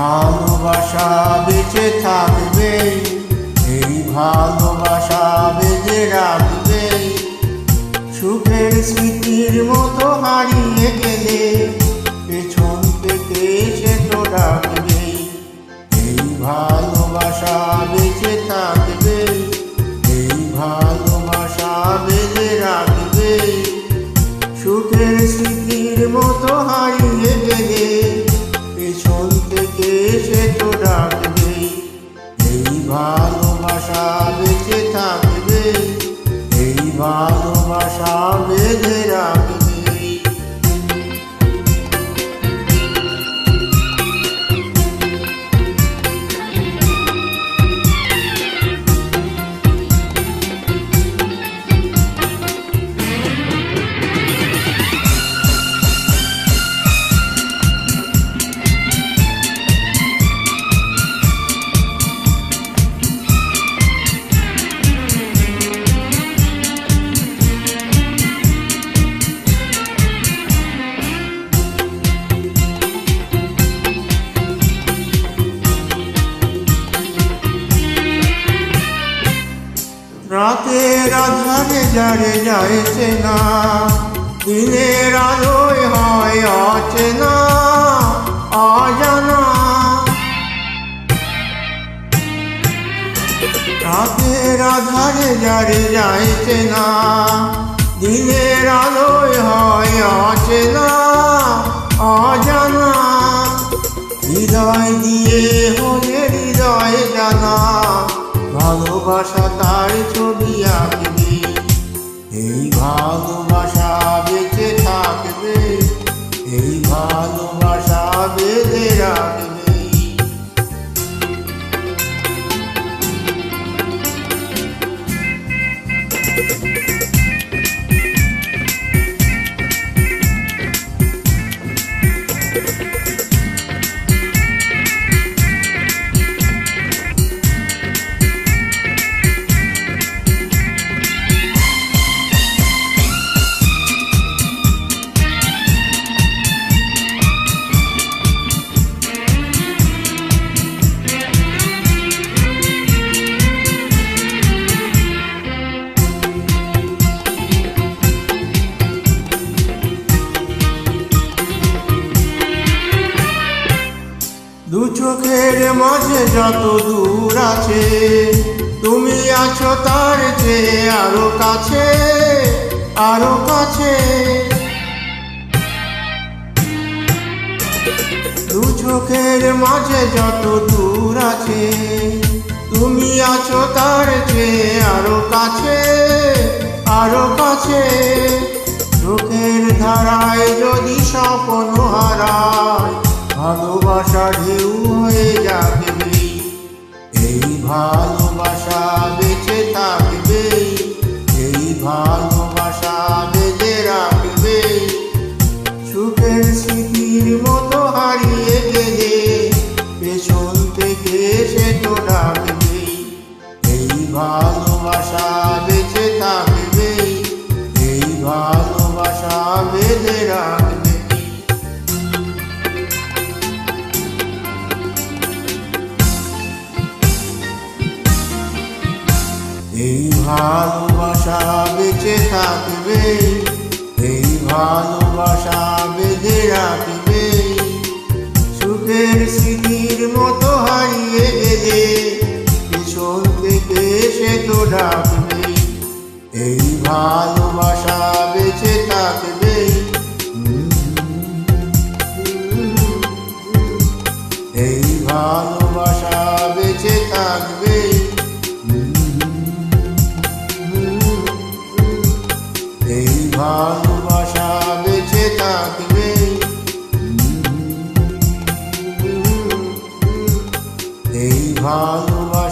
ভালোবাসা বেঁচে থাকবে, এই ভালোবাসা বেঁধে রাখবে। সুখের স্মৃতির মতো হারিয়ে গেলে পেছন থেকে সে তো ডাকবে। এই ভালোবাসা বেঁচে থাকবে, এই ভালোবাসা বেঁধে রাখবে। সুখের স্মৃতির মতো হারিয়ে গেলে পেছন থেকে সে তো ডাকবে। এই ভালোবাসা বেঁচে থাকবে, এই ভালোবাসা বেঁধে রাখবে। রাতের আধারে যারে যাইছে না, দিনের আলোয় হয় অচেনা অজানা। রাতের আধারে যারে যাইছে না, দিনের আলোয় হয় অচেনা অজানা। হৃদয় দিয়ে হলে হৃদয় জানা, ভালোবাসা তার ছবি আঁকবে। এই ভালোবাসা বেঁচে থাকবে, এই ভালোবাসা বেঁধে রাখবে। দু চোখের মাঝে যত দূর আছে, তুমি আছো তার চেয়ে আরো কাছে আরো কাছে। দু চোখের মাঝে যত দূর আছে, তুমি আছো তার চেয়ে আরো কাছে আরো কাছে। চোখের ধারায় যদি স্বপ্ন হারায়, ভালোবাসা ঢেউ হয়ে যাবে। এই ভালোবাসা বেঁচে থাকবে, এই ভালোবাসা বেঁধে রাখবে। সুখের স্মৃতির মতো হারিয়ে গেলে পেছন থেকে সে তো ডাকবে। এই ভালোবাসা বেঁচে থাকবে, এই ভালোবাসা বেঁধে রাখবে। এই ভালোবাসা বেঁচে থাকবে, এই ভালোবাসা বেঁধে রাখবে। সুখের স্মৃতির মতো হারিয়ে গেলে পেছন থেকে সে তো ডাকবে। এই ভালোবাসা বেঁচে থাকবে, এই ভালোবাসা বেঁচে থাকবে। এই ভালোবাসা বেঁচে থাকবে, এই ভালোবাসা